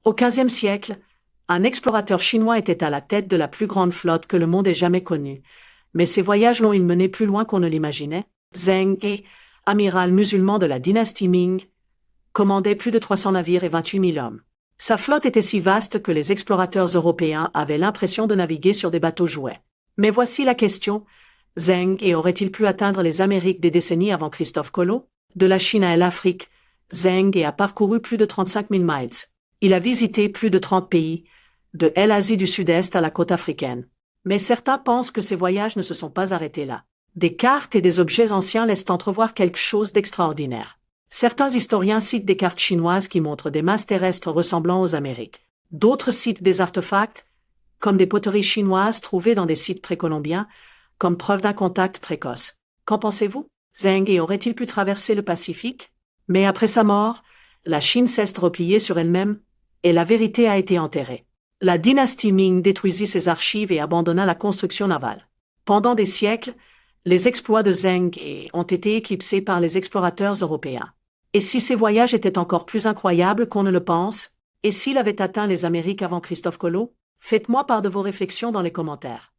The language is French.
Au XVe siècle, un explorateur chinois était à la tête de la plus grande flotte que le monde ait jamais connue. Mais ses voyages l'ont mené plus loin qu'on ne l'imaginait. Zheng He, amiral musulman de la dynastie Ming, commandait plus de 300 navires et 28 000 hommes. Sa flotte était si vaste que les explorateurs européens avaient l'impression de naviguer sur des bateaux jouets. Mais voici la question. Zheng He aurait-il pu atteindre les Amériques des décennies avant Christophe Colomb? De la Chine à l'Afrique, Zheng He a parcouru plus de 35 000 miles. Il a visité plus de 30 pays, de l'Asie du Sud-Est à la côte africaine. Mais certains pensent que ces voyages ne se sont pas arrêtés là. Des cartes et des objets anciens laissent entrevoir quelque chose d'extraordinaire. Certains historiens citent des cartes chinoises qui montrent des masses terrestres ressemblant aux Amériques. D'autres citent des artefacts, comme des poteries chinoises trouvées dans des sites précolombiens, comme preuve d'un contact précoce. Qu'en pensez-vous? Zheng He aurait-il pu traverser le Pacifique? Mais après sa mort, la Chine s'est repliée sur elle-même, et la vérité a été enterrée. La dynastie Ming détruisit ses archives et abandonna la construction navale. Pendant des siècles, les exploits de Zheng He ont été éclipsés par les explorateurs européens. Et si ces voyages étaient encore plus incroyables qu'on ne le pense? Et s'il avait atteint les Amériques avant Christophe Colomb? Faites-moi part de vos réflexions dans les commentaires.